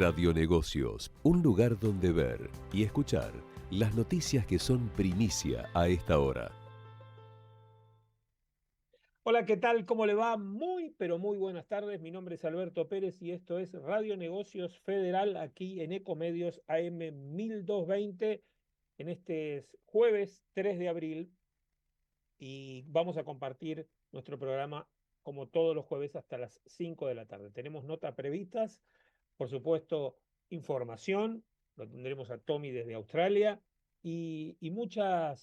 Radionegocios, un lugar donde ver y escuchar las noticias que son primicia a esta hora. Hola, ¿qué tal? ¿Cómo le va? Muy, pero muy buenas tardes. Mi nombre es Alberto Pérez y esto es Radio Negocios Federal aquí en Ecomedios AM 1220 en este jueves 3 de abril y vamos a compartir nuestro programa como todos los jueves hasta las 5 de la tarde. Tenemos notas previstas, por supuesto, información, lo tendremos a Tommy desde Australia y mucha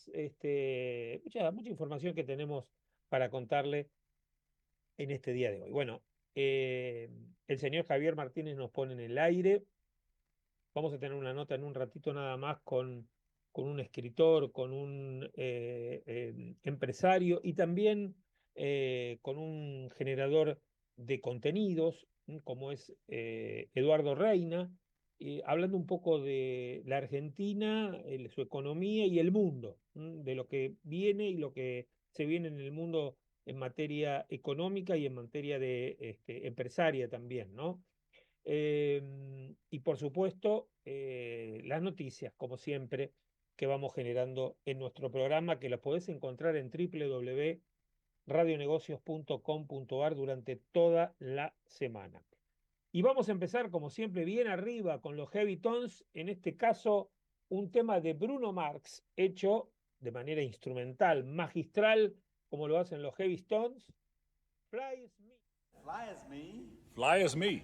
información que tenemos para contarle en este día de hoy. Bueno, el señor Javier Martínez nos pone en el aire. Vamos a tener una nota en un ratito nada más con un escritor, con un empresario y también con un generador de contenidos, como es Eduardo Reina, hablando un poco de la Argentina, su economía y el mundo, de lo que viene y lo que se viene en el mundo en materia económica y en materia de empresaria también, ¿no? Y por supuesto, las noticias, como siempre, que vamos generando en nuestro programa, que las podés encontrar en www.radionegocios.com.ar durante toda la semana. Y vamos a empezar, como siempre, bien arriba con los Heavy Tones, en este caso, un tema de Bruno Mars, hecho de manera instrumental, magistral, como lo hacen los Heavy Tones. Fly as me. Fly as me. Fly as me.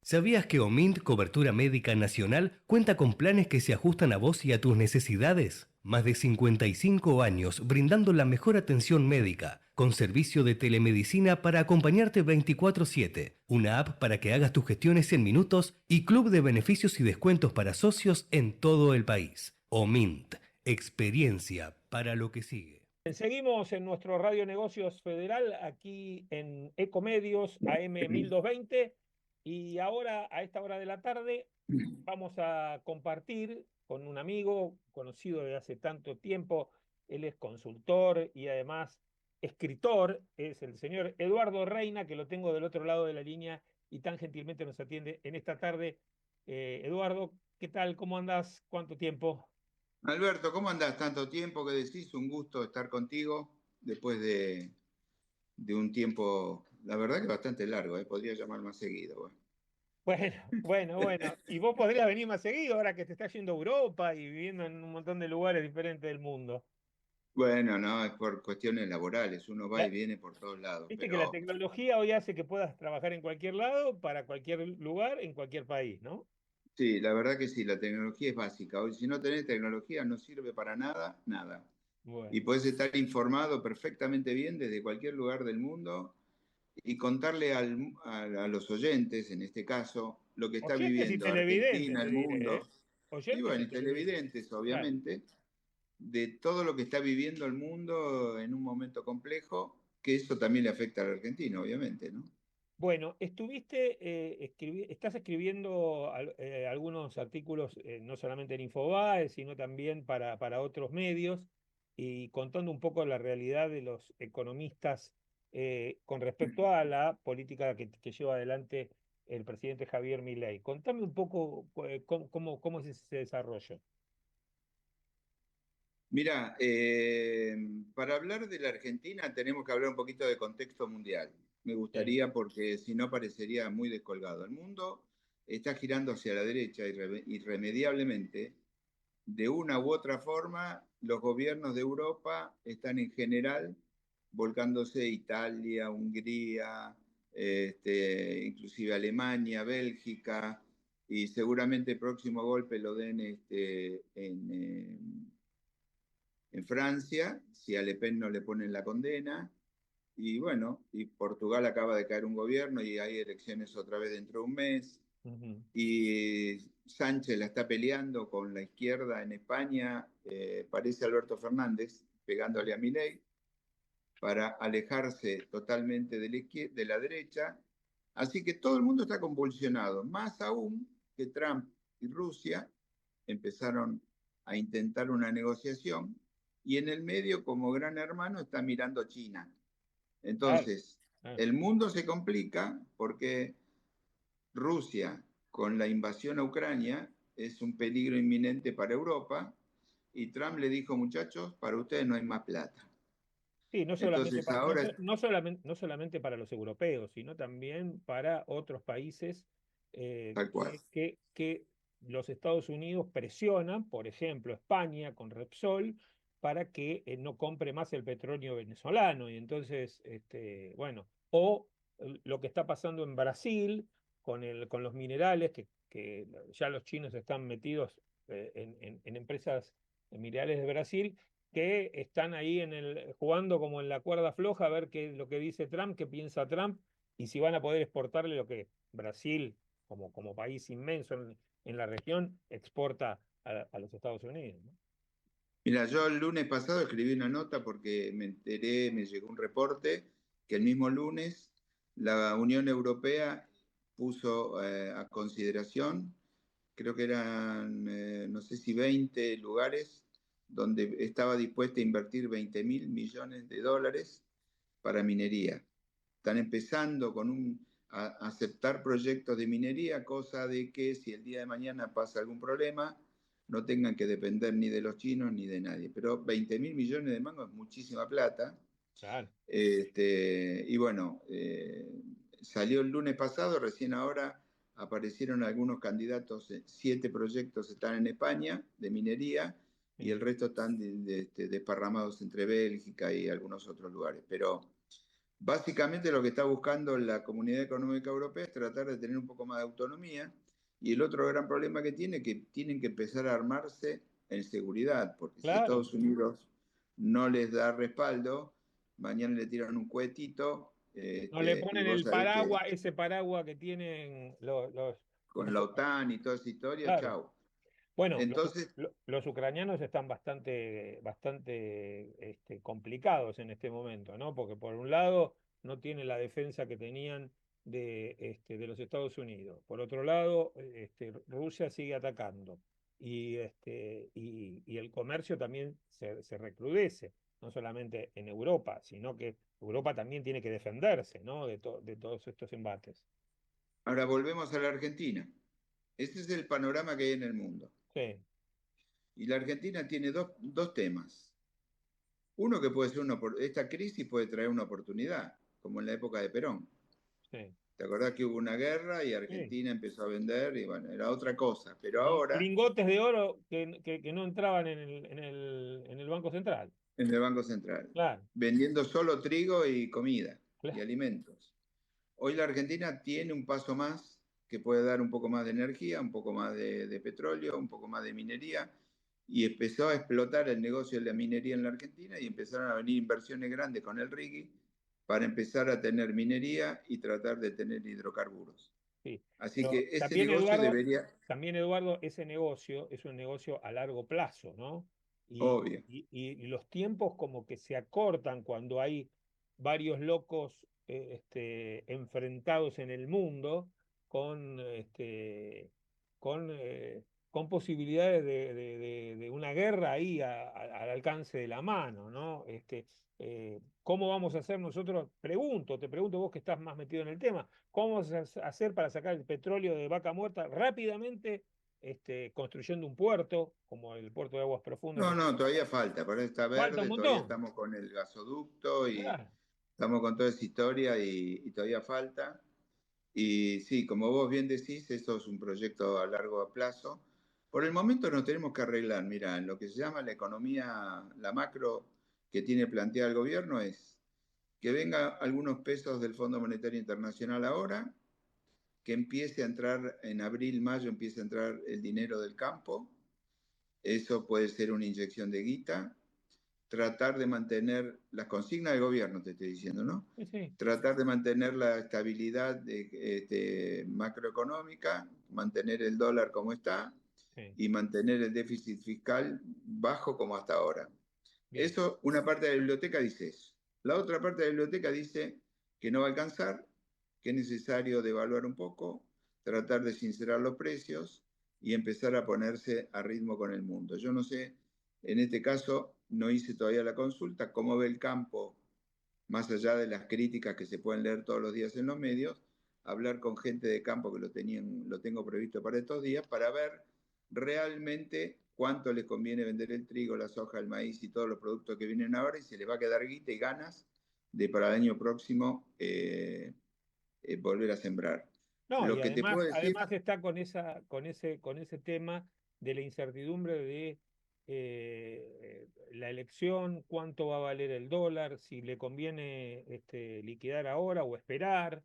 ¿Sabías que Omint Cobertura Médica Nacional cuenta con planes que se ajustan a vos y a tus necesidades? Más de 55 años brindando la mejor atención médica, con servicio de telemedicina para acompañarte 24/7, una app para que hagas tus gestiones en minutos y club de beneficios y descuentos para socios en todo el país. Omint, experiencia para lo que sigue. Seguimos en nuestro Radio Negocios Federal, aquí en Ecomedios AM 1220, y ahora a esta hora de la tarde vamos a compartir con un amigo conocido de hace tanto tiempo. Él es consultor y además escritor, es el señor Eduardo Reina, que lo tengo del otro lado de la línea y tan gentilmente nos atiende en esta tarde. Eduardo, ¿qué tal? ¿Cómo andás? ¿Cuánto tiempo? Alberto, ¿cómo andás? Tanto tiempo que decís, un gusto estar contigo después de un tiempo, la verdad que bastante largo, podría llamar más seguido. Bueno. Bueno. Y vos podrías venir más seguido ahora que te estás yendo a Europa y viviendo en un montón de lugares diferentes del mundo. Bueno, no, es por cuestiones laborales, uno va y La- viene por todos lados, Viste que la pero tecnología hoy hace que puedas trabajar en cualquier lado, para cualquier lugar, en cualquier país, ¿no? sí, la verdad que sí, la tecnología es básica. Hoy si no tenés tecnología no sirve para nada, nada. Y Bueno. podés estar informado perfectamente bien desde cualquier lugar del mundo y contarle a los oyentes, en este caso, lo que está Oyentes y viviendo televidentes, Argentina, te el diré, ¿eh? mundo. Y Oyentes bueno, y y televidentes. televidentes, Claro. obviamente, de todo lo que está viviendo el mundo en un momento complejo, que eso también le afecta al argentino, obviamente, ¿no? Bueno, estás escribiendo algunos artículos, no solamente en Infobae, sino también para otros medios, y contando un poco la realidad de los economistas con respecto a la política que lleva adelante el presidente Javier Milei. Contame un poco cómo es ese desarrollo. Mira, para hablar de la Argentina tenemos que hablar un poquito de contexto mundial. Me Sí. gustaría porque si no parecería muy descolgado. El mundo está girando hacia la derecha irremediablemente. De una u otra forma, los gobiernos de Europa están en general volcándose Italia, Hungría, inclusive Alemania, Bélgica, y seguramente el próximo golpe lo den en Francia, si a Le Pen no le ponen la condena. Y bueno, y Portugal acaba de caer un gobierno y hay elecciones otra vez dentro de un mes. Ujú. Y Sánchez la está peleando con la izquierda en España, parece Alberto Fernández, pegándole a Milei, para alejarse totalmente de la derecha. Así que todo el mundo está convulsionado, más aún que Trump y Rusia empezaron a intentar una negociación y en el medio, como gran hermano, está mirando China. Claro, Entonces, claro. el mundo se complica porque Rusia, con la invasión a Ucrania, es un peligro inminente para Europa y Trump le dijo, muchachos, para ustedes no hay más plata. Sí, Entonces ahora, no solamente para los europeos, sino también para otros países tal cual. que los Estados Unidos presionan, por ejemplo, España con Repsol, para que no compre más el petróleo venezolano. Y entonces, bueno, o lo que está pasando en Brasil con los minerales, que ya los chinos están metidos en empresas minerales de Brasil que están ahí jugando como en la cuerda floja a ver qué es lo que dice Trump, qué piensa Trump, y si van a poder exportarle lo que Brasil, como país inmenso en la región, exporta a los Estados Unidos, ¿no? Mira, yo el lunes pasado escribí una nota porque me enteré, me llegó un reporte que el mismo lunes la Unión Europea puso a consideración, creo que eran, no sé si 20 lugares donde estaba dispuesta a invertir 20.000 millones de dólares para minería. Están empezando a aceptar proyectos de minería, cosa de que si el día de mañana pasa algún problema, no tengan que depender ni de los chinos ni de nadie. Pero 20.000 millones de mangos es muchísima plata. Claro. Y bueno, salió el lunes pasado, recién ahora aparecieron algunos candidatos, 7 proyectos están en España de minería y el Sí. resto están desparramados entre Bélgica y algunos otros lugares. Pero básicamente lo que está buscando la Comunidad Económica Europea es tratar de tener un poco más de autonomía y el otro gran problema que tiene es que tienen que empezar a armarse en seguridad, porque si Claro. Estados Unidos no les da respaldo, mañana le tiran un cohetito No le y ponen vos el sabés que ese paraguas que tienen con los la OTAN y toda esa historia, claro. chao. Bueno, Entonces, los ucranianos están bastante complicados en este momento, ¿no? Porque por un lado no tienen la defensa que tenían de los Estados Unidos. Por otro lado, Rusia sigue atacando. Y el comercio también se recrudece, no solamente en Europa, sino que Europa también tiene que defenderse, ¿no? De todos estos embates. ahora volvemos a la Argentina. Este es el panorama que hay en el mundo. Sí, Y la Argentina tiene dos temas. Uno que puede ser esta crisis puede traer una oportunidad, como en la época de Perón. sí. ¿Te acordás que hubo una guerra y Sí. Argentina empezó a vender y bueno, era otra cosa? Pero ahora, Lingotes de oro que no entraban en el Banco Central. en el Banco Central, Claro, vendiendo solo trigo y comida y claro. alimentos. Hoy la Argentina tiene un paso más que puede dar un poco más de energía, un poco más de petróleo, un poco más de minería, y empezó a explotar el negocio de la minería en la Argentina y empezaron a venir inversiones grandes con el RIGI para empezar a tener minería y tratar de tener hidrocarburos. Sí. Así Pero que ese negocio debería, también Eduardo, ese negocio es un negocio a largo plazo, ¿no? Y, obvio, y los tiempos como que se acortan cuando hay varios locos enfrentados en el mundo con, con, eh, con posibilidades de una guerra ahí al alcance de la mano, ¿no? ¿Cómo vamos a hacer nosotros? Te pregunto vos que estás más metido en el tema. ¿Cómo vamos a hacer para sacar el petróleo de Vaca Muerta rápidamente, construyendo un puerto, como el puerto de Aguas Profundas? no, no, todavía falta, por eso está Falta un verde, todavía montón. estamos con el gasoducto y Claro. estamos con toda esa historia y todavía falta. Y sí, como vos bien decís, esto es un proyecto a largo plazo. Por el momento nos tenemos que arreglar. Mira, en lo que se llama la economía, la macro que tiene planteada el gobierno es que venga algunos pesos del Fondo Monetario Internacional ahora, que empiece a entrar en abril, mayo, empiece a entrar el dinero del campo. Eso puede ser una inyección de guita. Tratar de mantener las consignas del gobierno, te estoy diciendo, ¿no? Sí, sí, Tratar de mantener la estabilidad macroeconómica, mantener el dólar como está sí. y mantener el déficit fiscal bajo como hasta ahora. Bien. Eso, una parte de la biblioteca dice eso. La otra parte de la biblioteca dice que no va a alcanzar, que es necesario devaluar un poco, tratar de sincerar los precios y empezar a ponerse a ritmo con el mundo. Yo no sé, en este caso no hice todavía la consulta, cómo ve el campo, más allá de las críticas que se pueden leer todos los días en los medios, hablar con gente de campo que lo tengo previsto para estos días, para ver realmente cuánto les conviene vender el trigo, la soja, el maíz y todos los productos que vienen ahora y se les va a quedar guita y ganas de para el año próximo volver a sembrar. No, y Lo que te puedo decir, además está con ese tema de la incertidumbre de la elección, cuánto va a valer el dólar, si le conviene liquidar ahora o esperar,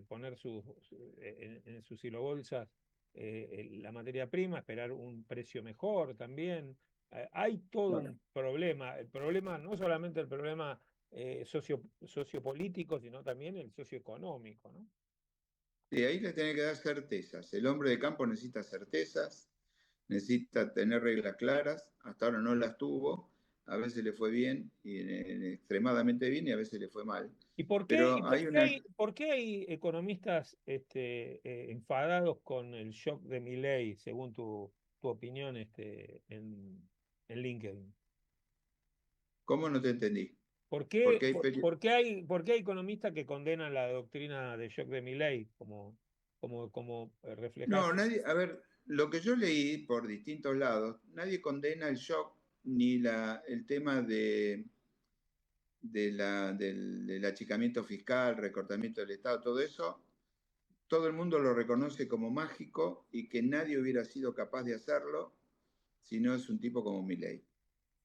poner en sus silobolsas la materia prima, esperar un precio mejor también. Hay todo bueno, un problema. El problema, no solamente el problema sociopolítico, sino también el socioeconómico, ¿no? sí, ahí le tenés que dar certezas. El hombre de campo necesita certezas, necesita tener reglas claras, hasta ahora no las tuvo, a veces le fue bien, extremadamente bien y a veces le fue mal. ¿Y por qué, y Pero por hay qué una, hay economistas enfadados con el shock de Milei, según tu opinión en LinkedIn? ¿cómo no te entendí? ¿Por qué, Porque hay por, por qué hay, por qué hay economistas que condenan la doctrina de shock de Milei como reflejada? No, nadie, a ver, lo que yo leí por distintos lados, nadie condena el shock ni el tema del achicamiento fiscal, recortamiento del Estado, todo eso, todo el mundo lo reconoce como mágico y que nadie hubiera sido capaz de hacerlo si no es un tipo como Milei,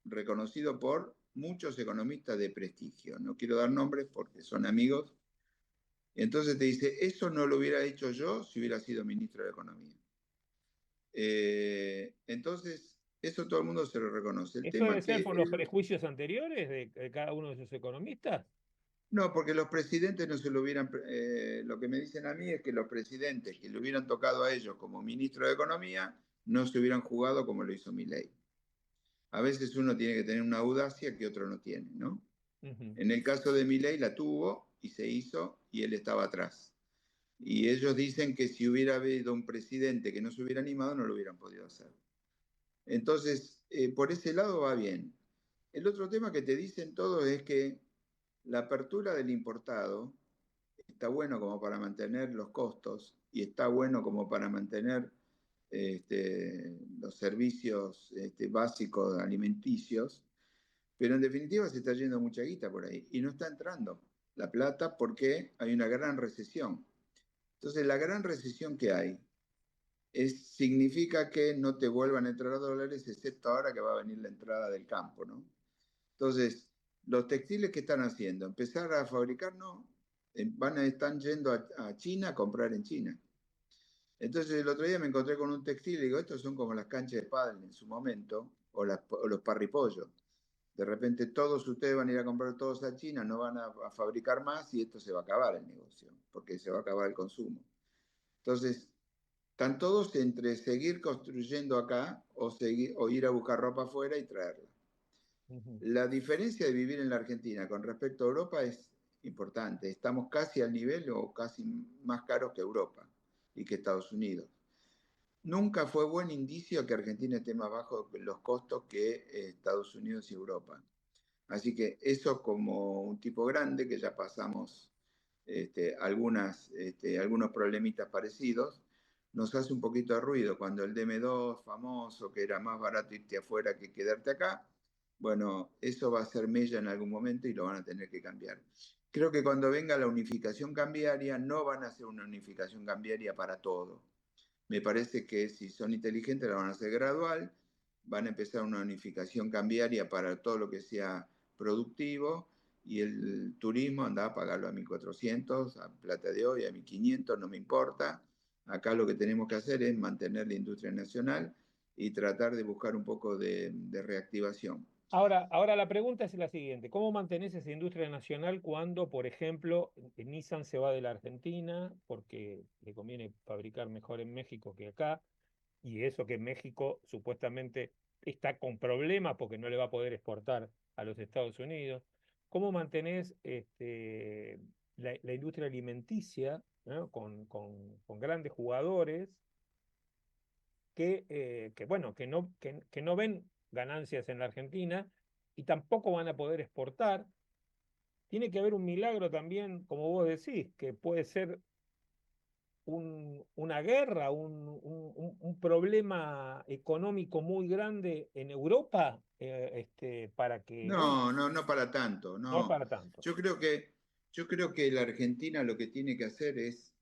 reconocido por muchos economistas de prestigio. No quiero dar nombres porque son amigos. Entonces te dice, eso no lo hubiera hecho yo si hubiera sido ministro de Economía. Entonces, eso todo el mundo se lo reconoce. El ¿Eso tema debe que ser por los prejuicios anteriores de cada uno de esos economistas? No, porque los presidentes no se lo hubieran, lo que me dicen a mí es que los presidentes que le hubieran tocado a ellos como ministro de Economía no se hubieran jugado como lo hizo Milei. A veces uno tiene que tener una audacia que otro no tiene, ¿no? Ujú, En el caso de Milei la tuvo y se hizo y él estaba atrás. Y ellos dicen que si hubiera habido un presidente que no se hubiera animado, no lo hubieran podido hacer. Entonces, por ese lado va bien. El otro tema que te dicen todos es que la apertura del importado está bueno como para mantener los costos y está bueno como para mantener los servicios básicos alimenticios, pero en definitiva se está yendo mucha guita por ahí y no está entrando la plata porque hay una gran recesión. Entonces, la gran recesión que hay significa que no te vuelvan a entrar dólares, excepto ahora que va a venir la entrada del campo, ¿no? Entonces, los textiles que están haciendo, empezar a fabricar, no, están yendo a China a comprar en China. Entonces, el otro día me encontré con un textil y digo, estos son como las canchas de pádel en su momento, o los parripollos. De repente todos ustedes van a ir a comprar todos a China, no van a fabricar más y esto se va a acabar el negocio, porque se va a acabar el consumo. Entonces, están todos entre seguir construyendo acá o ir a buscar ropa afuera y traerla. ujú. La diferencia de vivir en la Argentina con respecto a Europa es importante. Estamos casi al nivel o casi más caros que Europa y que Estados Unidos. Nunca fue buen indicio que Argentina esté más bajo los costos que Estados Unidos y Europa. Así que eso como un tipo grande, que ya pasamos algunos problemitas parecidos, nos hace un poquito de ruido. Cuando el DM2 famoso, que era más barato irte afuera que quedarte acá, bueno, eso va a ser mella en algún momento y lo van a tener que cambiar. Creo que cuando venga la unificación cambiaria, no van a hacer una unificación cambiaria para todo. Me parece que si son inteligentes la van a hacer gradual, van a empezar una unificación cambiaria para todo lo que sea productivo y el turismo anda a pagarlo a 1.400, a plata de hoy, a 1.500, no me importa. Acá lo que tenemos que hacer es mantener la industria nacional y tratar de buscar un poco de reactivación. Ahora la pregunta es la siguiente: ¿cómo mantenés esa industria nacional cuando, por ejemplo, Nissan se va de la Argentina porque le conviene fabricar mejor en México que acá? Y eso que México supuestamente está con problemas porque no le va a poder exportar a los Estados Unidos. ¿Cómo mantenés la industria alimenticia, ¿no? con grandes jugadores bueno, que no ven ganancias en la Argentina y tampoco van a poder exportar? Tiene que haber un milagro también, como vos decís, que puede ser una guerra, un problema económico muy grande en Europa, para que, bueno, No, no, no para tanto, no es no. para tanto. Yo creo que, yo creo que la Argentina lo que tiene que hacer es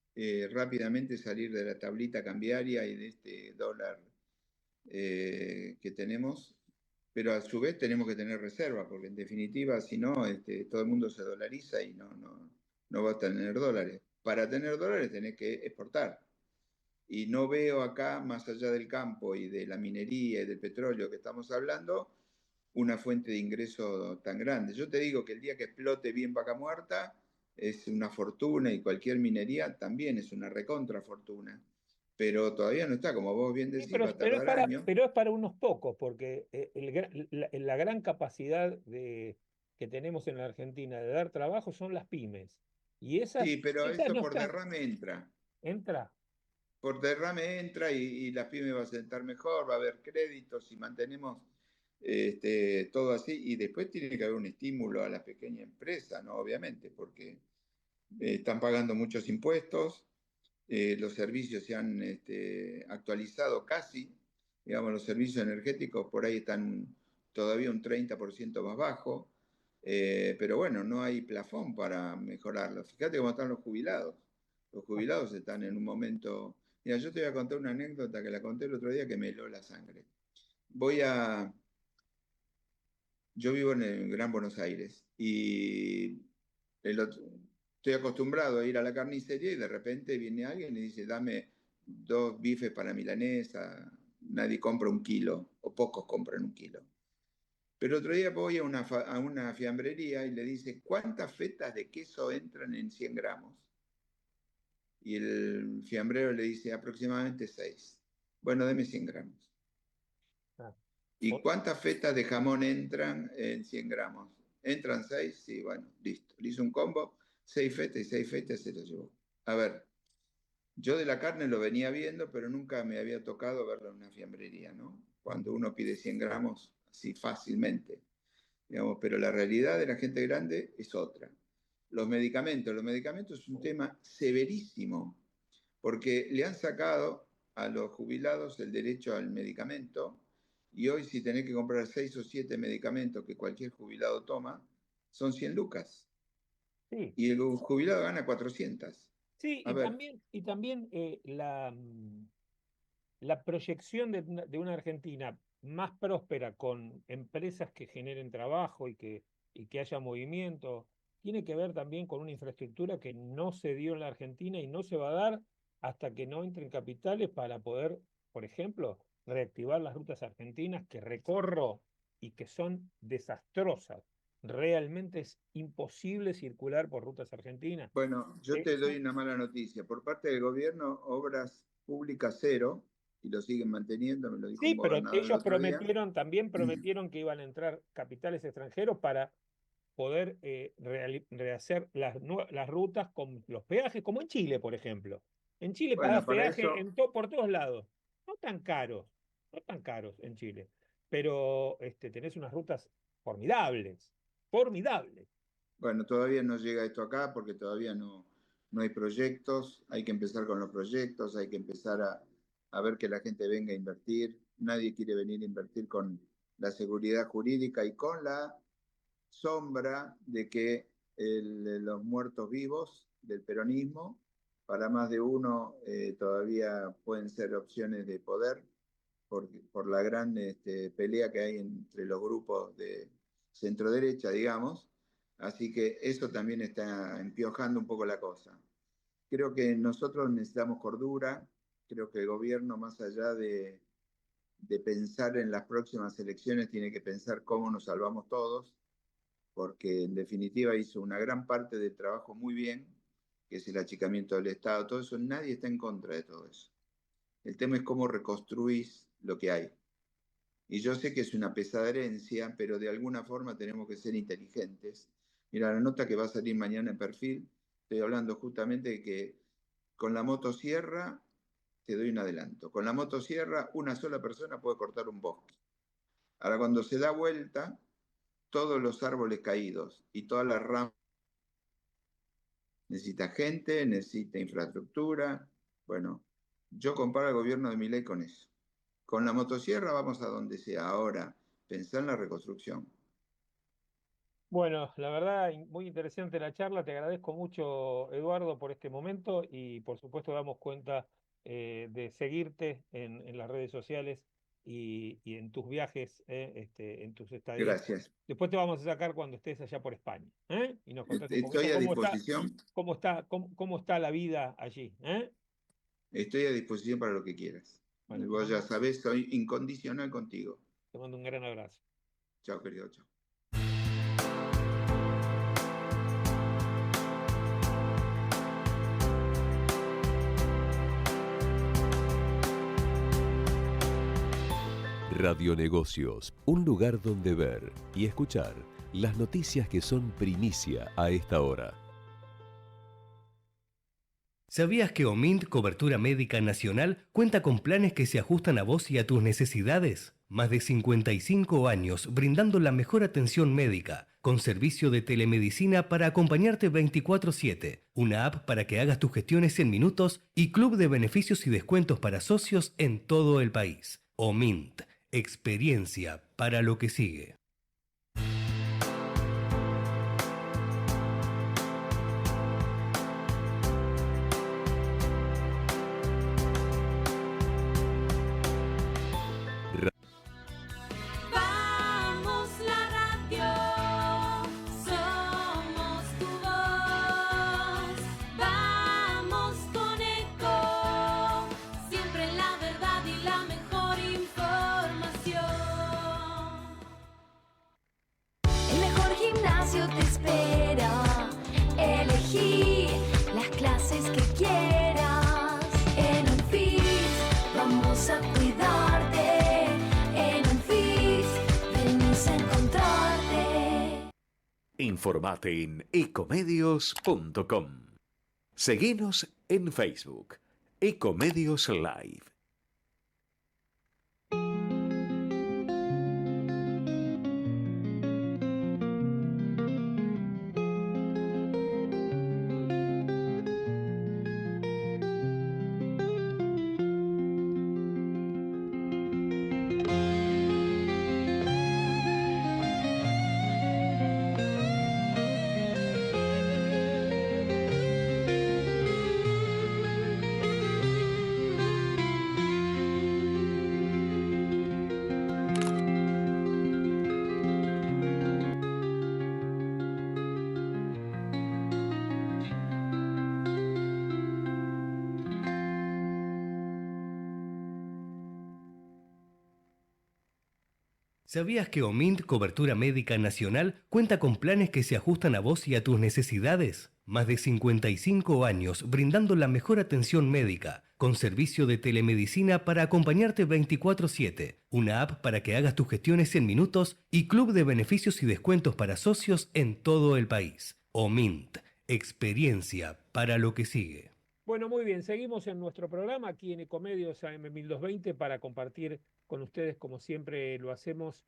rápidamente salir de la tablita cambiaria y de este dólar que tenemos, pero a su vez tenemos que tener reserva, porque en definitiva, si no, todo el mundo se dolariza y no va a tener dólares. Para tener dólares tenés que exportar. Y no veo acá, más allá del campo y de la minería y del petróleo que estamos hablando, una fuente de ingreso tan grande. Yo te digo que el día que explote bien Vaca Muerta es una fortuna y cualquier minería también es una recontra fortuna. Pero todavía no está, como vos bien Sí, decís, va a tardar años. pero es para unos pocos, porque la gran capacidad que tenemos en la Argentina de dar trabajo son las pymes. Y Sí, pero esas eso no por están. derrame entra. Entra. Por derrame entra y la pyme va a sentar mejor, va a haber créditos y mantenemos todo así. Y después tiene que haber un estímulo a la pequeña empresa, ¿no? Obviamente, porque están pagando muchos impuestos, los servicios se han actualizado casi, digamos, los servicios energéticos por ahí están todavía un 30% más bajo, pero bueno, no hay plafón para mejorarlo. Fíjate cómo están los jubilados. Los jubilados están en un momento... Mira, yo te voy a contar una anécdota que la conté el otro día que me heló la sangre. Voy a... Yo vivo en el Gran Buenos Aires y estoy acostumbrado a ir a la carnicería y de repente viene alguien y dice, dame 2 bifes para milanesa. Nadie compra 1 kilo o pocos compran 1 kilo. Pero otro día voy a una fiambrería y le dice, ¿cuántas fetas de queso entran en 100 gramos? Y el fiambrero le dice, aproximadamente 6. Bueno, deme 100 gramos. Ah. ¿Y cuántas fetas de jamón entran en 100 gramos? ¿Entran 6? Sí, bueno, listo. Le hizo un combo, 6 fetas y 6 fetas se lo llevó. A ver, yo de la carne lo venía viendo, pero nunca me había tocado verlo en una fiambrería, ¿no? Cuando uno pide 100 gramos, así fácilmente, digamos, pero la realidad de la gente grande es otra. Los medicamentos es un tema severísimo, porque le han sacado a los jubilados el derecho al medicamento, y hoy si tenés que comprar 6 o 7 medicamentos que cualquier jubilado toma, son 100 lucas. Sí. Y el jubilado gana 400. Sí, A ver. y también la proyección de una Argentina más próspera con empresas que generen trabajo y que haya movimiento, tiene que ver también con una infraestructura que no se dio en la Argentina y no se va a dar hasta que no entren capitales para poder, por ejemplo, reactivar las rutas argentinas que recorro y que son desastrosas. Realmente es imposible circular por rutas argentinas. Bueno, yo te doy una mala noticia. Por parte del gobierno, obras públicas cero, y lo siguen manteniendo, me lo dijo Sí, un pero gobernador el ellos otro día. también prometieron que iban a entrar capitales extranjeros para poder rehacer las rutas con los peajes, como en Chile, por ejemplo. En Chile Bueno, pagás para peaje eso, por todos lados. No tan caros, no tan caros en Chile. Pero tenés unas rutas formidables, formidables. bueno, todavía no llega esto acá porque todavía no hay proyectos. Hay que empezar con los proyectos, hay que empezar a ver que la gente venga a invertir. Nadie quiere venir a invertir con la seguridad jurídica y con la sombra de que los muertos vivos del peronismo, para más de uno, todavía pueden ser opciones de poder por la gran pelea que hay entre los grupos de centro-derecha, digamos. Así que eso también está empiojando un poco la cosa. Creo que nosotros necesitamos cordura, creo que el gobierno, más allá de pensar en las próximas elecciones, tiene que pensar cómo nos salvamos todos, porque en definitiva hizo una gran parte del trabajo muy bien, que es el achicamiento del Estado, todo eso, nadie está en contra de todo eso. El tema es cómo reconstruís lo que hay. Y yo sé que es una pesada herencia, pero de alguna forma tenemos que ser inteligentes. Mira, la nota que va a salir mañana en Perfil, estoy hablando justamente de que con la motosierra, te doy un adelanto, con la motosierra una sola persona puede cortar un bosque. Ahora, cuando se da vuelta, todos los árboles caídos y todas las ramas, necesita gente, necesita infraestructura. Bueno, yo comparo al gobierno de Milei con eso. Con la motosierra vamos a donde sea. Ahora, pensar en la reconstrucción. Bueno, la verdad, muy interesante la charla. Te agradezco mucho, Eduardo, por este momento y por supuesto damos cuenta de seguirte en las redes sociales y en tus viajes, en tus estadías. Gracias. Después te vamos a sacar cuando estés allá por España, ¿eh? Y nos contás un Estoy poquito a disposición. cómo está la vida allí, ¿eh? Estoy a disposición para lo que quieras. Bueno, Vos ya sabés, soy incondicional contigo. te mando un gran abrazo. Chao, querido. Chao. Radionegocios, un lugar donde ver y escuchar las noticias que son primicia a esta hora. ¿Sabías que Omint Cobertura Médica Nacional cuenta con planes que se ajustan a vos y a tus necesidades? Más de 55 años brindando la mejor atención médica, con servicio de telemedicina para acompañarte 24/7, una app para que hagas tus gestiones en minutos y club de beneficios y descuentos para socios en todo el país. Omint, experiencia para lo que sigue. Vamos la radio, somos tu voz. Vamos con Eco, siempre la verdad y la mejor información. elegí las clases que quieras. En UNFIS vamos a cuidarte. En UNFIS venimos a encontrarte. Informate en ecomedios.com. Seguinos en Facebook, Ecomedios Live. ¿Sabías que OMINT Cobertura Médica Nacional cuenta con planes que se ajustan a vos y a tus necesidades? Más de 55 años brindando la mejor atención médica, con servicio de telemedicina para acompañarte 24/7, una app para que hagas tus gestiones en minutos y club de beneficios y descuentos para socios en todo el país. OMINT, experiencia para lo que sigue. Bueno, muy bien, seguimos en nuestro programa aquí en Ecomedios AM 1220 para compartir con ustedes, como siempre lo hacemos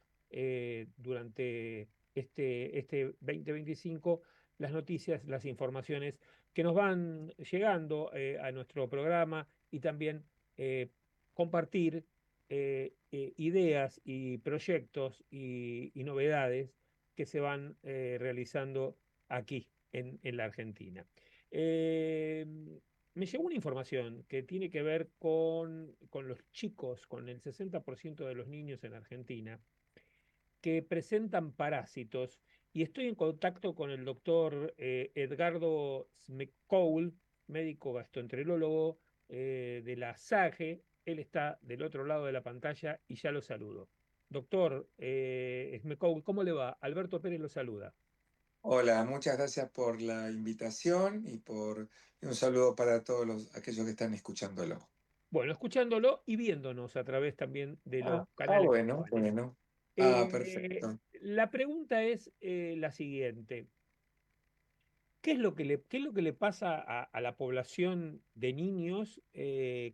durante este 2025, las noticias, las informaciones que nos van llegando a nuestro programa y también compartir ideas y proyectos y novedades que se van realizando aquí en la Argentina. Eh, Me llegó una información que tiene que ver con los chicos, con el 60% de los niños en Argentina, que presentan parásitos. Y estoy en contacto con el doctor Edgardo Smekoul, médico gastroenterólogo de la SAGE. Él está del otro lado de la pantalla y ya lo saludo. Doctor Smekoul, ¿cómo le va? Alberto Pérez lo saluda. Hola, muchas gracias por la invitación y un saludo para aquellos que están escuchándolo. Bueno, escuchándolo y viéndonos a través también de los canales Bueno, virtuales. bueno. Perfecto. La pregunta es la siguiente. ¿Qué es lo que le pasa a la población de niños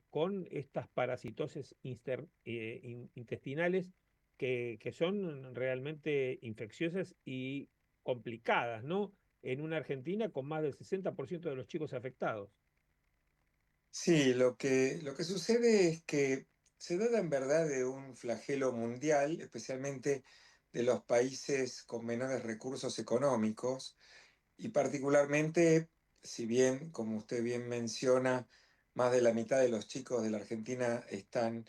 con estas parasitosis intestinales que son realmente infecciosas y complicadas, ¿no? En una Argentina con más del 60% de los chicos afectados. Sí, lo que sucede es que se trata en verdad de un flagelo mundial, especialmente de los países con menores recursos económicos. Y particularmente, si bien, como usted bien menciona, más de la mitad de los chicos de la Argentina están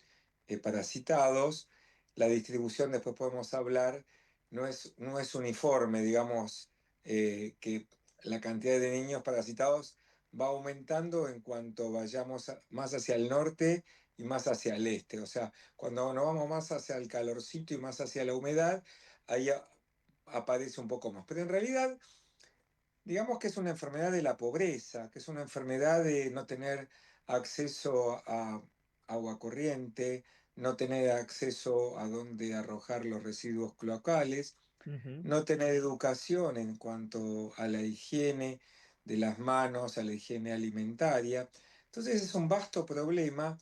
parasitados, la distribución, después podemos hablar, no es uniforme, digamos, que la cantidad de niños parasitados va aumentando en cuanto vayamos más hacia el norte y más hacia el este. O sea, cuando nos vamos más hacia el calorcito y más hacia la humedad, ahí aparece un poco más. Pero en realidad digamos que es una enfermedad de la pobreza, que es una enfermedad de no tener acceso a agua corriente, no tener acceso a dónde arrojar los residuos cloacales, Ujú. no tener educación en cuanto a la higiene de las manos, a la higiene alimentaria. Entonces es un vasto problema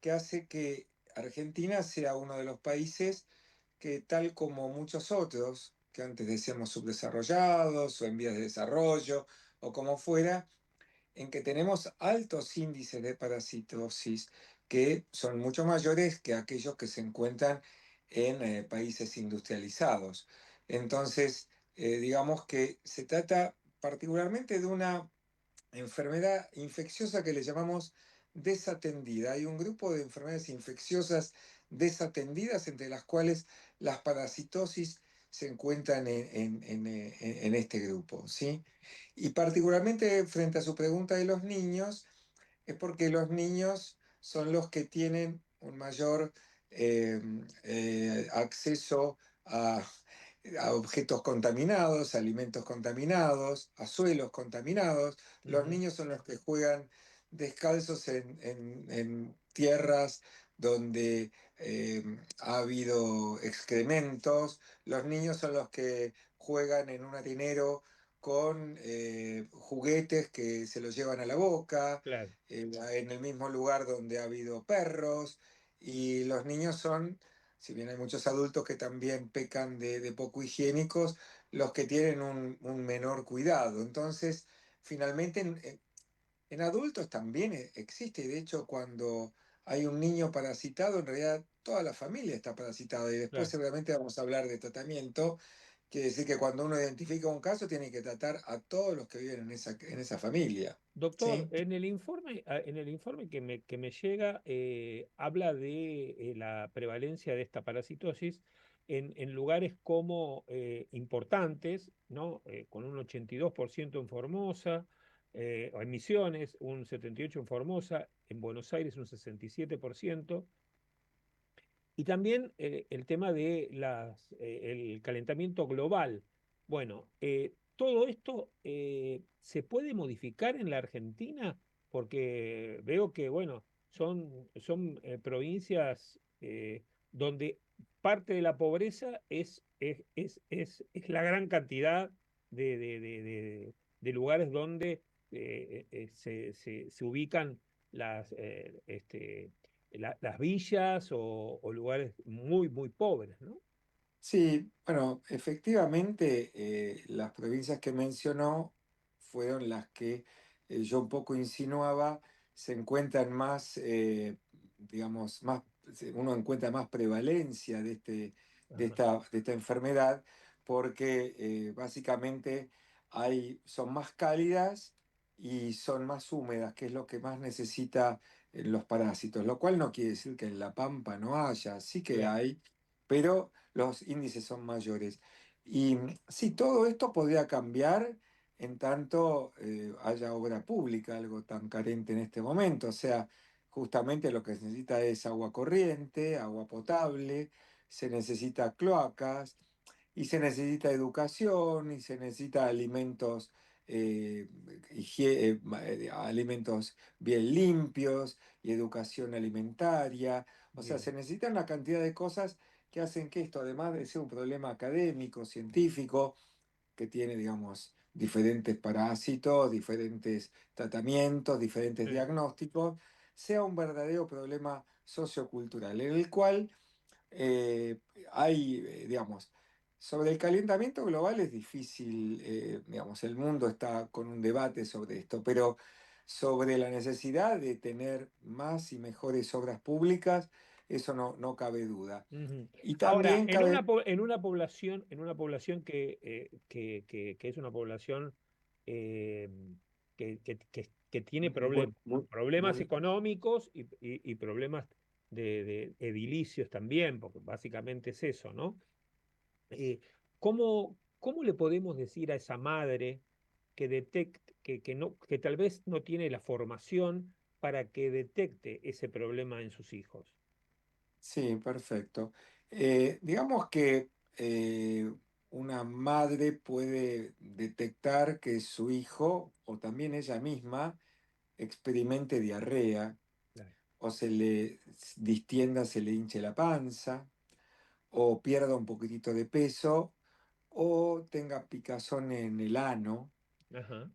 que hace que Argentina sea uno de los países que, tal como muchos otros, que antes decíamos subdesarrollados o en vías de desarrollo o como fuera, en que tenemos altos índices de parasitosis que son mucho mayores que aquellos que se encuentran en países industrializados. Entonces, digamos que se trata particularmente de una enfermedad infecciosa que le llamamos desatendida. Hay un grupo de enfermedades infecciosas desatendidas entre las cuales las parasitosis se encuentran en este grupo, ¿sí? Y particularmente frente a su pregunta de los niños, es porque los niños son los que tienen un mayor acceso a a objetos contaminados, a alimentos contaminados, a suelos contaminados. Los Ujú. niños son los que juegan descalzos en tierras donde ha habido excrementos. Los niños son los que juegan en un harinero con juguetes que se los llevan a la boca, Claro. en el mismo lugar donde ha habido perros. Y los niños son, si bien hay muchos adultos que también pecan de poco higiénicos, los que tienen un menor cuidado. Entonces, finalmente en adultos también existe, y de hecho cuando hay un niño parasitado, en realidad toda la familia está parasitada, y después Claro. seguramente vamos a hablar de tratamiento. Quiere decir que cuando uno identifica un caso, tiene que tratar a todos los que viven en esa familia. Doctor, ¿Sí? en el informe que me llega, habla de la prevalencia de esta parasitosis en lugares como importantes, ¿no? Con un 82% en Formosa, o en Misiones, un 78% en Formosa, en Buenos Aires un 67%. Y también el tema de el calentamiento global. Bueno, todo esto se puede modificar en la Argentina porque veo que, bueno, son provincias donde parte de la pobreza es la gran cantidad de lugares donde se ubican las villas o lugares muy, muy pobres, ¿no? Sí, bueno, efectivamente, las provincias que mencionó fueron las que yo un poco insinuaba, se encuentran más, digamos, uno encuentra más prevalencia Ajá, de esta enfermedad, porque básicamente son más cálidas y son más húmedas, que es lo que más necesita los parásitos, lo cual no quiere decir que en La Pampa no haya, sí que claro. hay, pero los índices son mayores. Y sí, todo esto podría cambiar en tanto haya obra pública, algo tan carente en este momento. O sea, justamente lo que se necesita es agua corriente, agua potable, se necesita cloacas y se necesita educación y se necesita alimentos, alimentos bien limpios y educación alimentaria. O sea, Bien. se necesita una cantidad de cosas que hacen que esto, además de ser un problema académico, científico, que tiene, digamos, diferentes parásitos, diferentes tratamientos, diferentes Sí. diagnósticos, sea un verdadero problema sociocultural, en el cual eh, digamos, sobre el calentamiento global es difícil, digamos, el mundo está con un debate sobre esto, pero sobre la necesidad de tener más y mejores obras públicas, eso no cabe duda. Ujú. Y Ahora, también cabe, en una población que es una población eh, que tiene muy, muy, problemas muy, económicos y problemas de edilicios también, porque básicamente es eso, ¿no? ¿Cómo le podemos decir a esa madre que detecte, que tal vez no tiene la formación para que detecte ese problema en sus hijos? sí, perfecto. Digamos que una madre puede detectar que su hijo o también ella misma experimente diarrea Claro. o se le distienda, se le hinche la panza o pierda un poquitito de peso o tenga picazón en el ano. Ajá.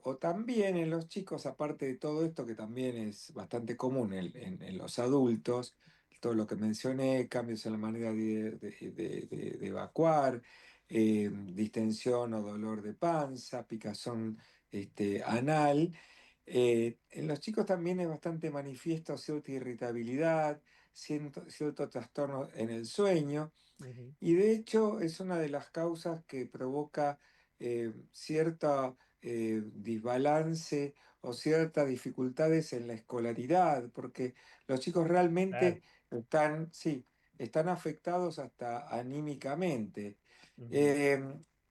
O también en los chicos, aparte de todo esto, que también es bastante común en los adultos, todo lo que mencioné, cambios en la manera de evacuar, distensión o dolor de panza, picazón anal. En los chicos también es bastante manifiesto cierta irritabilidad, cierto trastorno en el sueño. Ujú. Y de hecho es una de las causas que provoca cierta desbalance o ciertas dificultades en la escolaridad, porque los chicos Claro. realmente están, sí, están afectados hasta anímicamente. Ujú. Eh,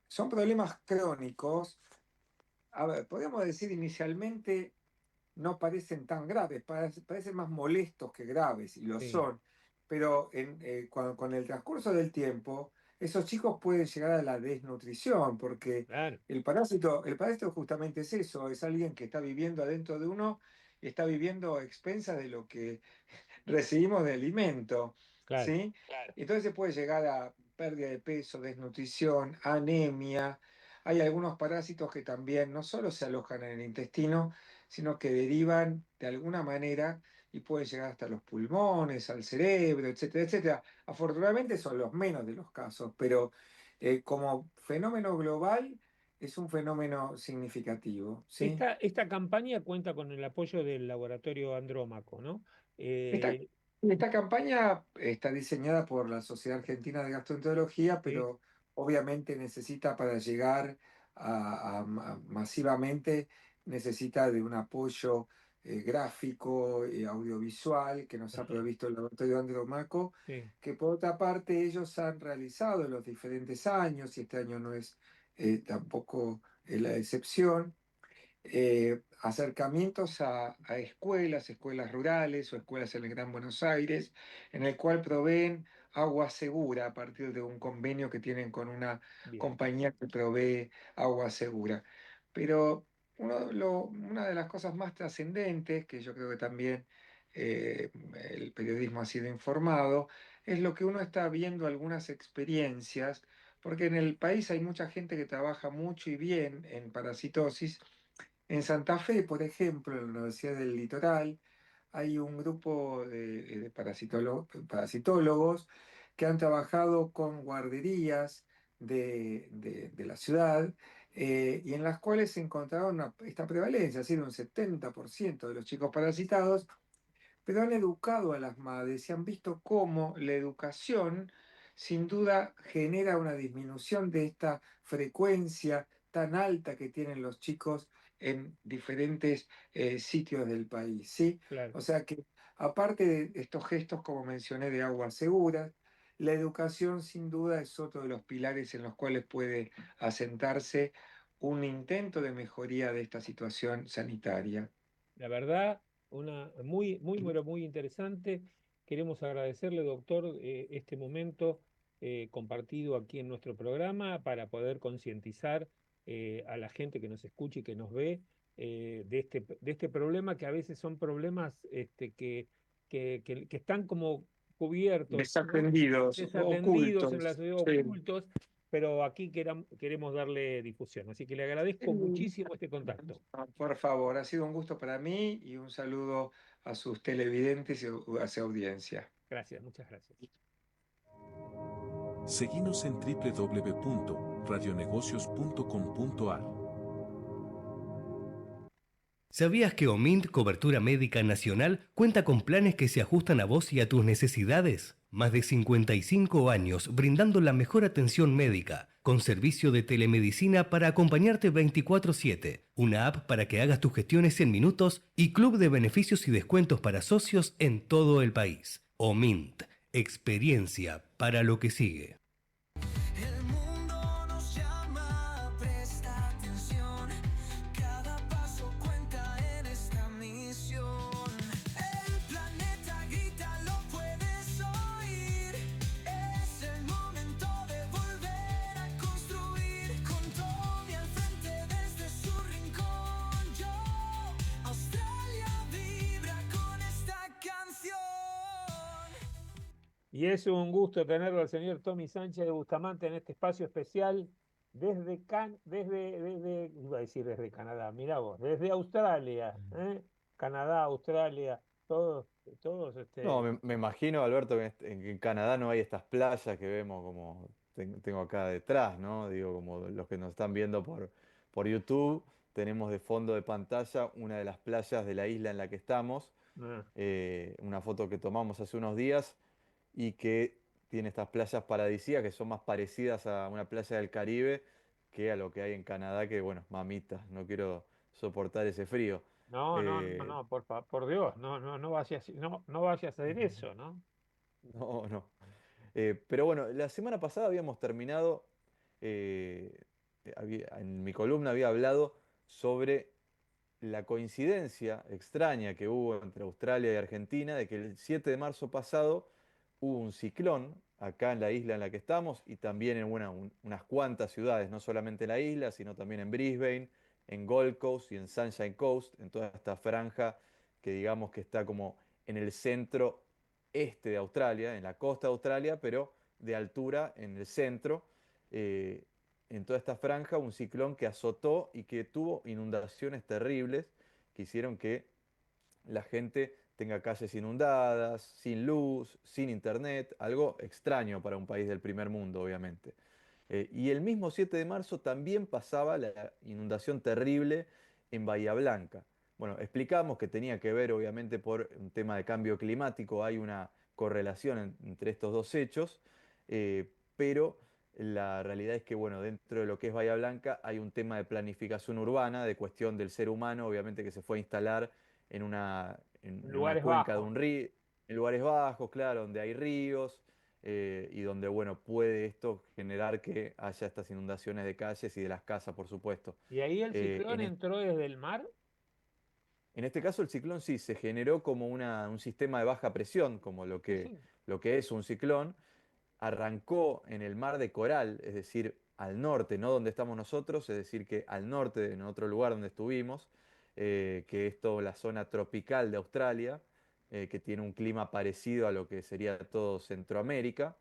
Son problemas crónicos. A ver, podríamos decir inicialmente no parecen tan graves, parecen más molestos que graves, y lo Sí. son, pero con el transcurso del tiempo esos chicos pueden llegar a la desnutrición, porque Claro, el parásito justamente es eso, es alguien que está viviendo adentro de uno y está viviendo a expensas de lo que recibimos de alimento, claro. ¿sí? Entonces se puede llegar a pérdida de peso, desnutrición, anemia. Hay algunos parásitos que también no solo se alojan en el intestino, sino que derivan de alguna manera y pueden llegar hasta los pulmones, al cerebro, etcétera, etcétera. Afortunadamente son los menos de los casos, pero como fenómeno global es un fenómeno significativo, ¿sí? Esta campaña cuenta con el apoyo del laboratorio Andrómaco, ¿no? Esta, Eh, esta campaña está diseñada por la Sociedad Argentina de Gastroenterología, sí, pero obviamente necesita para llegar masivamente, necesita de un apoyo gráfico y audiovisual que nos ha ajá, provisto el laboratorio Andromaco, sí, que por otra parte ellos han realizado en los diferentes años, y este año no es tampoco la excepción, acercamientos a escuelas, escuelas rurales o escuelas en el Gran Buenos Aires, en el cual proveen agua segura a partir de un convenio que tienen con una bien. compañía que provee agua segura. Pero una de las cosas más trascendentes, que yo creo que también eh, el periodismo ha sido informado, es lo que uno está viendo algunas experiencias, porque en el país hay mucha gente que trabaja mucho y bien en parasitosis. En Santa Fe, por ejemplo, en la Universidad del Litoral, hay un grupo de parasitólogos que han trabajado con guarderías de la ciudad, y en las cuales se encontraron esta prevalencia, es decir, un 70% de los chicos parasitados, pero han educado a las madres y han visto cómo la educación sin duda genera una disminución de esta frecuencia tan alta que tienen los chicos en diferentes sitios del país, ¿sí? Claro. O sea que aparte de estos gestos, como mencioné, de aguas seguras, la educación sin duda es otro de los pilares en los cuales puede asentarse un intento de mejoría de esta situación sanitaria. La verdad, una pero muy interesante. Queremos agradecerle, doctor, este momento compartido aquí en nuestro programa para poder concientizar a la gente que nos escucha y que nos ve de este problema que a veces son problemas que están como cubiertos, ¿no? Desatendidos, Desatendidos en la ocultos. sociedad, Sí. ocultos, pero aquí queremos darle difusión. Así que le agradezco muchísimo este contacto. Por favor, ha sido un gusto para mí y un saludo a sus televidentes y a su audiencia. Gracias, muchas gracias. Seguinos en www.radionegocios.com.ar. ¿Sabías que Omint Cobertura Médica Nacional cuenta con planes que se ajustan a vos y a tus necesidades? Más de 55 años brindando la mejor atención médica, con servicio de telemedicina para acompañarte 24/7, una app para que hagas tus gestiones en minutos y club de beneficios y descuentos para socios en todo el país. Omint, experiencia para lo que sigue. El mundo nos llama, presta atención. Cada paso cuenta en esta misión. El planeta grita, lo puedes oír. Es el momento de volver a construir. Con Tommy al frente desde su rincón. Yo, Australia vibra con esta canción. Y es un gusto tenerlo al señor Tommy Sánchez de Bustamante en este espacio especial iba a decir desde Canadá, mirá vos, desde Australia, ¿eh? Canadá, Australia, todos, No, me imagino, Alberto, que en Canadá no hay estas playas que vemos como tengo acá detrás, ¿no? Digo, como los que nos están viendo por YouTube, tenemos de fondo de pantalla una de las playas de la isla en la que estamos, ah, una foto que tomamos hace unos días y que tiene estas playas paradisíacas que son más parecidas a una playa del Caribe que a lo que hay en Canadá, que bueno, mamita, no quiero soportar ese frío. Eh, no, por Dios, no vayas, no vayas a hacer eso, ¿no? no, no. Pero bueno, la semana pasada habíamos terminado, en mi columna había hablado sobre la coincidencia extraña que hubo entre Australia y Argentina, de que el 7 de marzo pasado hubo un ciclón acá en la isla en la que estamos y también en unas cuantas ciudades, no solamente en la isla, sino también en Brisbane, en Gold Coast y en Sunshine Coast, en toda esta franja que digamos que está como en el centro este de Australia, en la costa de Australia, pero de altura en el centro. eh, en toda esta franja, un ciclón que azotó y que tuvo inundaciones terribles que hicieron que la gente tenga calles inundadas, sin luz, sin internet, algo extraño para un país del primer mundo, obviamente. Y el mismo 7 de marzo también pasaba la inundación terrible en Bahía Blanca. Bueno, explicamos que tenía que ver, obviamente, por un tema de cambio climático, hay una correlación entre estos dos hechos, pero la realidad es que, bueno, dentro de lo que es Bahía Blanca hay un tema de planificación urbana, de cuestión del ser humano, obviamente, que se fue a instalar en una Lugares cuenca de bajos. un río, en lugares bajos, claro, donde hay ríos y donde, bueno, puede esto generar que haya estas inundaciones de calles y de las casas, por supuesto. Y ahí el Eh, ciclón en, es- entró desde el mar. en este caso, el ciclón sí se generó como un sistema de baja presión, como lo que es un ciclón, arrancó en el mar de Coral, es decir, al norte, no donde estamos nosotros, es decir, que al norte, en otro lugar donde estuvimos, que es toda la zona tropical de Australia, que tiene un clima parecido a lo que sería todo Centroamérica.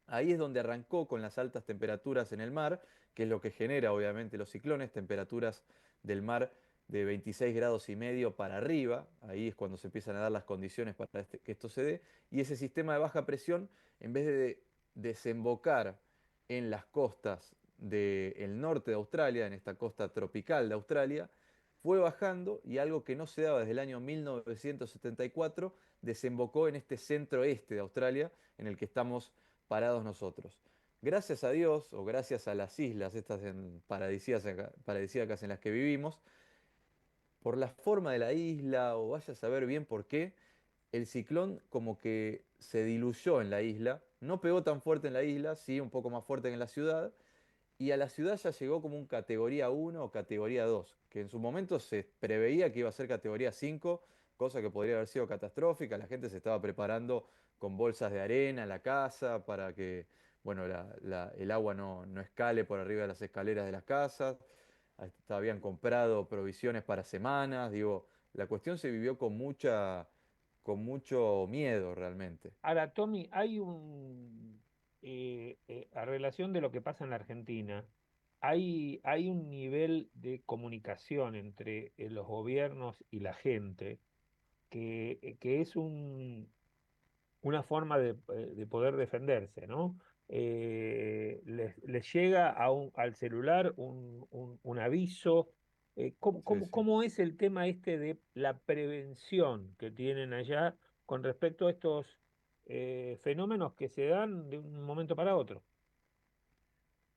Ahí es donde arrancó con las altas temperaturas en el mar, que es lo que genera obviamente los ciclones, temperaturas del mar de 26 grados y medio para arriba, ahí es cuando se empiezan a dar las condiciones para que esto se dé, y ese sistema de baja presión, en vez de desembocar en las costas del norte de Australia, en esta costa tropical de Australia, fue bajando y algo que no se daba desde el año 1974, desembocó en este centro este de Australia, en el que estamos parados nosotros. Gracias a Dios, o gracias a las islas estas paradisíacas en las que vivimos, por la forma de la isla, o vaya a saber bien por qué, el ciclón como que se diluyó en la isla, no pegó tan fuerte en la isla, sí, un poco más fuerte que en la ciudad, y a la ciudad ya llegó como un categoría 1 o categoría 2, que en su momento se preveía que iba a ser categoría 5, cosa que podría haber sido catastrófica. La gente se estaba preparando con bolsas de arena en la casa para que, bueno, el agua no escale por arriba de las escaleras de las casas. Habían comprado provisiones para semanas. Digo, la cuestión se vivió con mucho miedo realmente. Ahora, Tommy, hay a relación de lo que pasa en la Argentina, hay un nivel de comunicación entre los gobiernos y la gente que es una forma de poder defenderse, ¿no? Les llega al celular un aviso. Sí, sí. ¿Cómo es el tema este de la prevención que tienen allá con respecto a estos fenómenos que se dan de un momento para otro?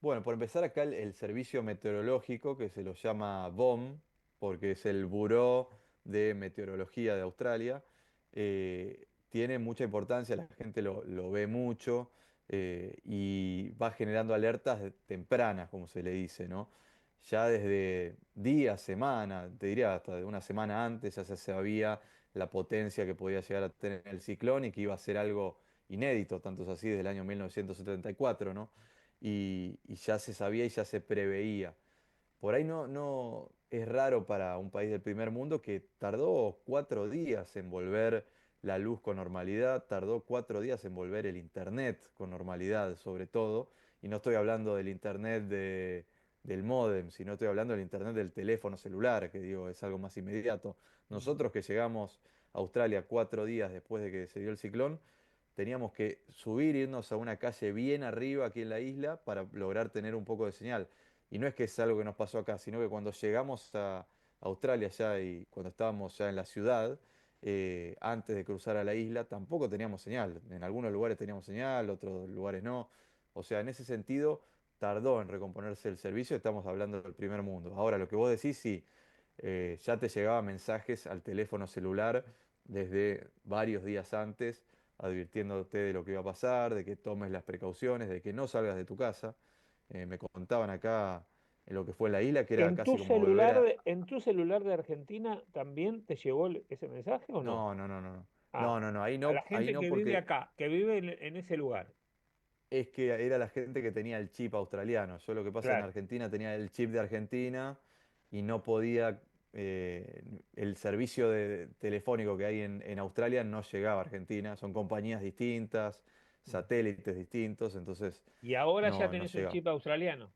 Bueno, por empezar acá el servicio meteorológico, que se lo llama BOM, porque es el Buró de Meteorología de Australia, tiene mucha importancia, la gente lo ve mucho y va generando alertas tempranas, como se le dice, ¿no? Ya desde días, semanas, te diría hasta de una semana antes, ya se sabía la potencia que podía llegar a tener el ciclón y que iba a ser algo inédito, tanto es así desde el año 1974, ¿no? Y ya se sabía y ya se preveía. Por ahí no es raro para un país del primer mundo que tardó 4 días en volver la luz con normalidad, tardó 4 días en volver el internet con normalidad, sobre todo. Y no estoy hablando del internet del módem, sino estoy hablando del internet del teléfono celular, que digo, es algo más inmediato. Ujú. Nosotros que llegamos a Australia 4 días después de que se dio el ciclón, teníamos que subir, irnos a una calle bien arriba aquí en la isla para lograr tener un poco de señal. Y no es que es algo que nos pasó acá, sino que cuando llegamos a Australia ya y cuando estábamos ya en la ciudad, antes de cruzar a la isla, tampoco teníamos señal. En algunos lugares teníamos señal, otros lugares no. O sea, en ese sentido, tardó en recomponerse el servicio, estamos hablando del primer mundo. Ahora, lo que vos decís, sí, ya te llegaban mensajes al teléfono celular desde varios días antes, advirtiéndote de lo que iba a pasar, de que tomes las precauciones, de que no salgas de tu casa. Me contaban acá en lo que fue la isla, que era casi como volver a... En tu celular de Argentina también te llegó ese mensaje o no? No, no, no, no, no. Ah, No, no, no, a la ahí gente no que vive porque... acá, que vive en ese lugar. Es que era la gente que tenía el chip australiano. Yo lo que pasa en Claro. Argentina tenía el chip de Argentina y no podía, el servicio telefónico que hay en Australia no llegaba a Argentina. Son compañías distintas, Mm. satélites distintos, entonces Y ahora ya no tenés un llegaba. chip australiano.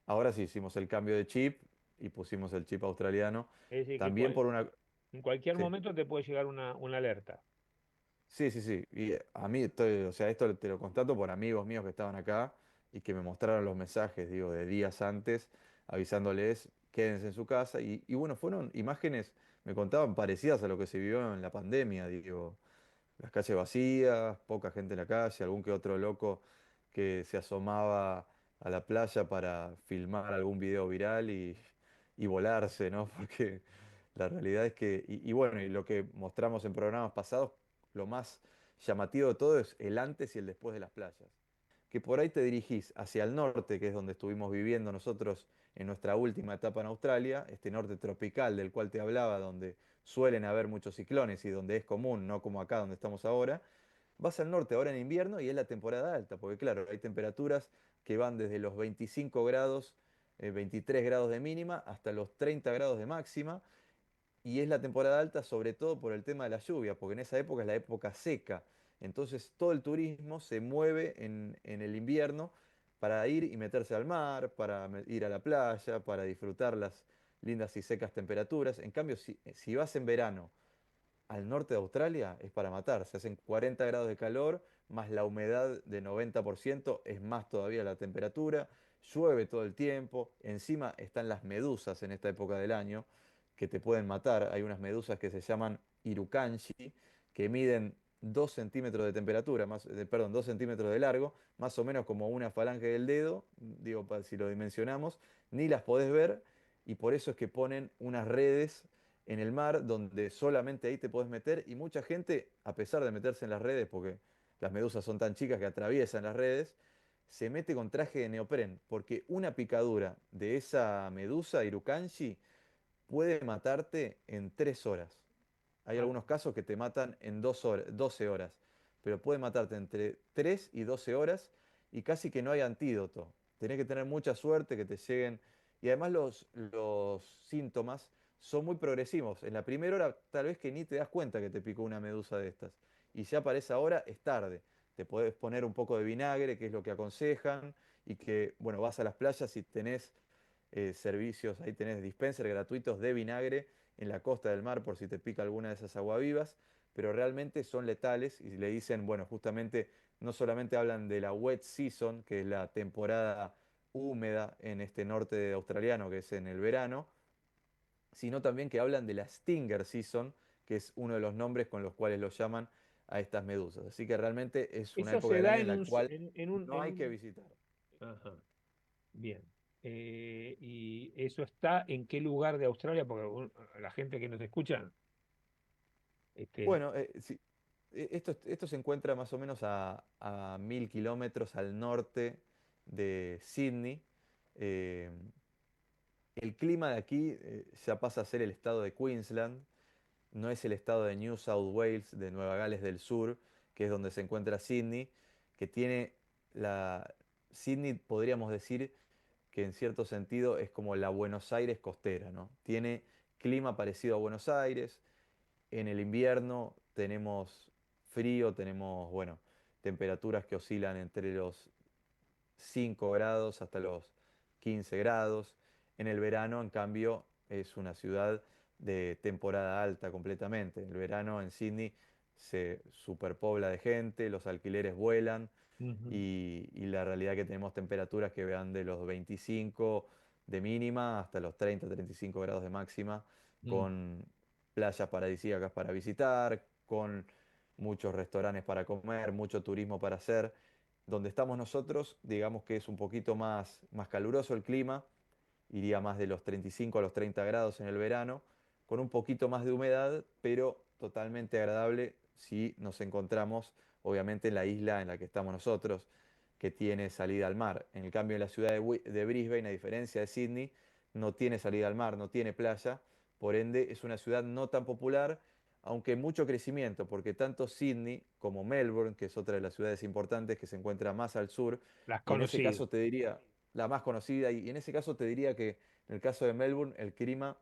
Ahora sí hicimos el cambio de chip y pusimos el chip australiano. Es decir, que También por una... en cualquier Sí. momento te puede llegar una alerta. Sí, sí, sí. Y a mí, o sea, esto te lo constato por amigos míos que estaban acá y que me mostraron los mensajes, digo, de días antes, avisándoles, quédense en su casa. Y bueno, fueron imágenes, me contaban, parecidas a lo que se vivió en la pandemia, digo, las calles vacías, poca gente en la calle, algún que otro loco que se asomaba a la playa para filmar algún video viral y volarse, ¿no? Porque la realidad es que, y bueno, y lo que mostramos en programas pasados, lo más llamativo de todo es el antes y el después de las playas. Que por ahí te dirigís hacia el norte, que es donde estuvimos viviendo nosotros en nuestra última etapa en Australia, este norte tropical del cual te hablaba, donde suelen haber muchos ciclones y donde es común, no como acá donde estamos ahora. Vas al norte ahora en invierno y es la temporada alta, porque claro, hay temperaturas que van desde los 25 grados, 23 grados de mínima, hasta los 30 grados de máxima, y es la temporada alta sobre todo por el tema de la lluvia, porque en esa época es la época seca. Entonces todo el turismo se mueve en el invierno para ir y meterse al mar, para ir a la playa, para disfrutar las lindas y secas temperaturas. En cambio, si vas en verano al norte de Australia, es para matar. Se hacen 40 grados de calor, más la humedad de 90%, es más todavía la temperatura, llueve todo el tiempo, encima están las medusas en esta época del año que te pueden matar. Hay unas medusas que se llaman irukanshi, que miden 2 centímetros de temperatura, perdón, 2 centímetros de largo, más o menos como una falange del dedo, digo, si lo dimensionamos, ni las podés ver, y por eso es que ponen unas redes en el mar donde solamente ahí te podés meter, y mucha gente, a pesar de meterse en las redes, porque las medusas son tan chicas que atraviesan las redes, se mete con traje de neopren, porque una picadura de esa medusa irukanshi puede matarte en 3 horas. Hay Ah, algunos casos que te matan en 2 horas, 12 horas, pero puede matarte entre 3 y 12 horas y casi que no hay antídoto. Tenés que tener mucha suerte que te lleguen. Y además los síntomas son muy progresivos. En la primera hora tal vez que ni te das cuenta que te picó una medusa de estas. Y ya para esa hora es tarde. Te podés poner un poco de vinagre, que es lo que aconsejan, y que, bueno, vas a las playas y tenés servicios, ahí tenés dispenser gratuitos de vinagre en la costa del mar por si te pica alguna de esas aguavivas, pero realmente son letales y le dicen, bueno, justamente no solamente hablan de la wet season, que es la temporada húmeda en este norte australiano, que es en el verano, sino también que hablan de la stinger season, que es uno de los nombres con los cuales lo llaman a estas medusas. Así que realmente es una eso época se del da año en la cual no en hay que un... visitar. Ajá, bien. ¿Y eso está en qué lugar de Australia? Porque la gente que nos escucha, este, Bueno, sí, esto se encuentra más o menos a 1000 kilómetros al norte de Sydney. Eh, el clima de aquí ya pasa a ser el estado de Queensland, no es el estado de New South Wales, de Nueva Gales del Sur, que es donde se encuentra Sydney, que tiene la... Sydney podríamos decir que en cierto sentido es como la Buenos Aires costera, ¿no? Tiene clima parecido a Buenos Aires. En el invierno tenemos frío, tenemos, bueno, temperaturas que oscilan entre los 5 grados hasta los 15 grados. En el verano, en cambio, es una ciudad de temporada alta completamente. En el verano en Sydney se superpobla de gente, los alquileres vuelan ujú, y la realidad es que tenemos temperaturas que van de los 25 de mínima hasta los 30-35 grados de máxima, mm. con playas paradisíacas para visitar, con muchos restaurantes para comer, mucho turismo para hacer. Donde estamos nosotros, digamos que es un poquito más caluroso el clima, iría más de los 35 a los 30 grados en el verano, con un poquito más de humedad, pero totalmente agradable si nos encontramos, obviamente, en la isla en la que estamos nosotros, que tiene salida al mar. En el cambio, en la ciudad de Brisbane, a diferencia de Sydney, no tiene salida al mar, no tiene playa, por ende es una ciudad no tan popular, aunque mucho crecimiento, porque tanto Sydney como Melbourne, que es otra de las ciudades importantes que se encuentra más al sur, Las y en ese conocidas. caso te diría, la más conocida, y en ese caso te diría que en el caso de Melbourne el clima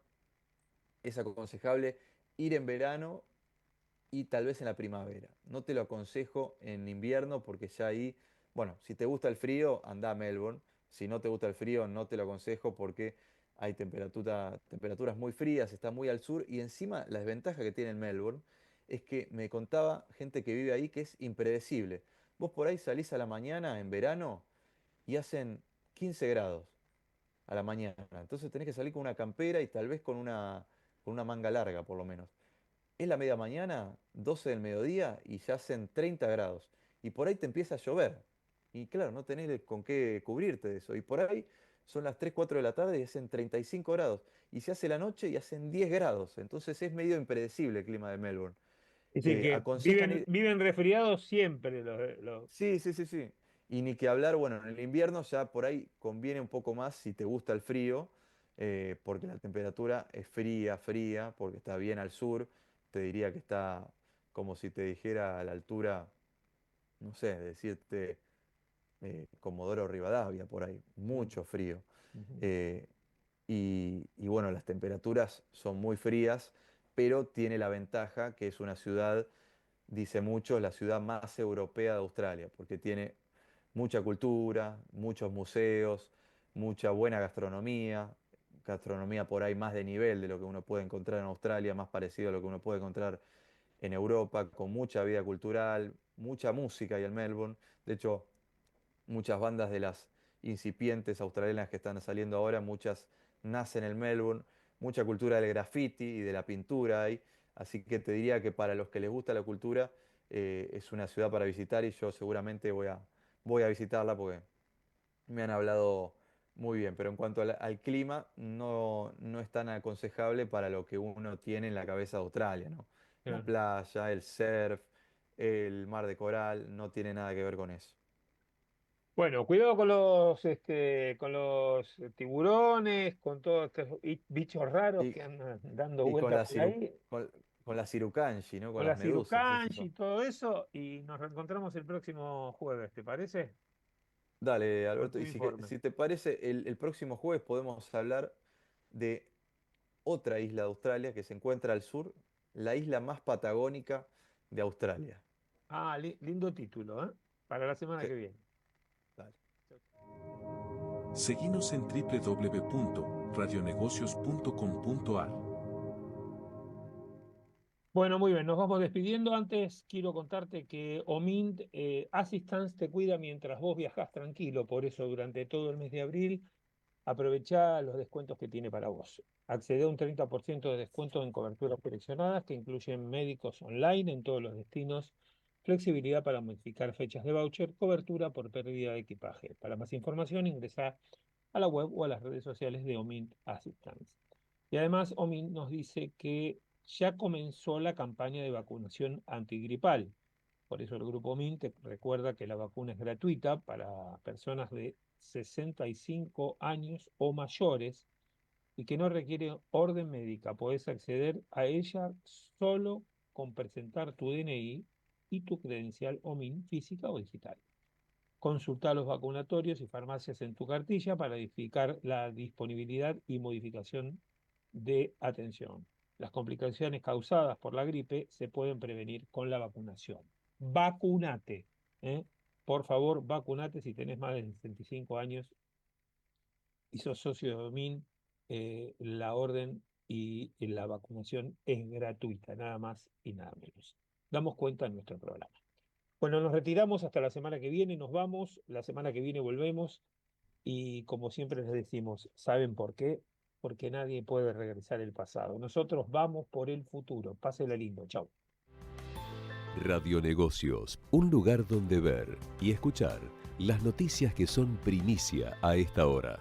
es aconsejable ir en verano y tal vez en la primavera. No te lo aconsejo en invierno porque ya ahí, bueno, si te gusta el frío, anda a Melbourne. Si no te gusta el frío, no te lo aconsejo porque hay temperaturas muy frías, está muy al sur y encima la desventaja que tiene Melbourne es que me contaba gente que vive ahí que es impredecible. Vos por ahí salís a la mañana en verano y hacen 15 grados a la mañana. Entonces tenés que salir con una campera y tal vez con una manga larga por lo menos. Es la media mañana, 12 del mediodía y ya hacen 30 grados. Y por ahí te empieza a llover. Y claro, no tenés con qué cubrirte de eso. Y por ahí son las 3 4 de la tarde y hacen 35 grados. Y se hace la noche y hacen 10 grados. Entonces es medio impredecible el clima de Melbourne. Es decir, que Aconsejan viven, ir... viven resfriados siempre Sí, sí, sí, sí. Y ni que hablar, bueno, en el invierno ya por ahí conviene un poco más si te gusta el frío, porque la temperatura es fría, fría, porque está bien al sur. Te diría que está como si te dijera a la altura, no sé, decirte Comodoro Rivadavia, por ahí. Mm. Mucho frío. Ujú. Eh, y bueno, las temperaturas son muy frías, pero tiene la ventaja que es una ciudad, dice mucho, la ciudad más europea de Australia, porque tiene mucha cultura, muchos museos, mucha buena gastronomía, gastronomía por ahí más de nivel de lo que uno puede encontrar en Australia, más parecido a lo que uno puede encontrar en Europa, con mucha vida cultural, mucha música y en Melbourne. De hecho, muchas bandas de las incipientes australianas que están saliendo ahora, muchas nacen en Melbourne, mucha cultura del graffiti y de la pintura hay, así que te diría que para los que les gusta la cultura es una ciudad para visitar y yo seguramente voy a visitarla porque me han hablado muy bien, pero en cuanto al clima, no es tan aconsejable para lo que uno tiene en la cabeza de Australia, ¿no? La Claro. playa, el surf, el mar de coral, no tiene nada que ver con eso. Bueno, cuidado con los tiburones, con todos estos bichos raros Y, que andan dando y vueltas por ahí, con la cirucanchi, ¿no? Con con las la medusas, cirucanchi eso. y todo eso, y nos reencontramos el próximo jueves, ¿te parece? Dale, Con Alberto, tu y informe. si te parece, el próximo jueves podemos hablar de otra isla de Australia que se encuentra al sur, la isla más patagónica de Australia. Ah, lindo título, ¿eh? Para la semana Sí, que viene. dale. Seguinos en www.radionegocios.com.ar. Bueno, muy bien, nos vamos despidiendo. Antes quiero contarte que Omint Assistance te cuida mientras vos viajás tranquilo, por eso durante todo el mes de abril aprovechá los descuentos que tiene para vos. Accede a un 30% de descuento en coberturas seleccionadas que incluyen médicos online en todos los destinos, flexibilidad para modificar fechas de voucher, cobertura por pérdida de equipaje. Para más información ingresá a la web o a las redes sociales de Omint Assistance. Y además Omint nos dice que ya comenzó la campaña de vacunación antigripal. Por eso el grupo Omint recuerda que la vacuna es gratuita para personas de 65 años o mayores y que no requiere orden médica. Podés acceder a ella solo con presentar tu DNI y tu credencial OMINT física o digital. Consulta los vacunatorios y farmacias en tu cartilla para verificar la disponibilidad y modificación de atención. Las complicaciones causadas por la gripe se pueden prevenir con la vacunación. Vacunate, ¿eh? Por favor, vacunate si tenés más de 65 años y sos socio de Domin. La orden y la vacunación es gratuita, nada más y nada menos. Damos cuenta en nuestro programa. Bueno, nos retiramos hasta la semana que viene, nos vamos, la semana que viene volvemos y como siempre les decimos, ¿saben por qué? Porque nadie puede regresar el pasado. Nosotros vamos por el futuro. Pásela lindo, chau. Radionegocios, un lugar donde ver y escuchar las noticias que son primicia a esta hora.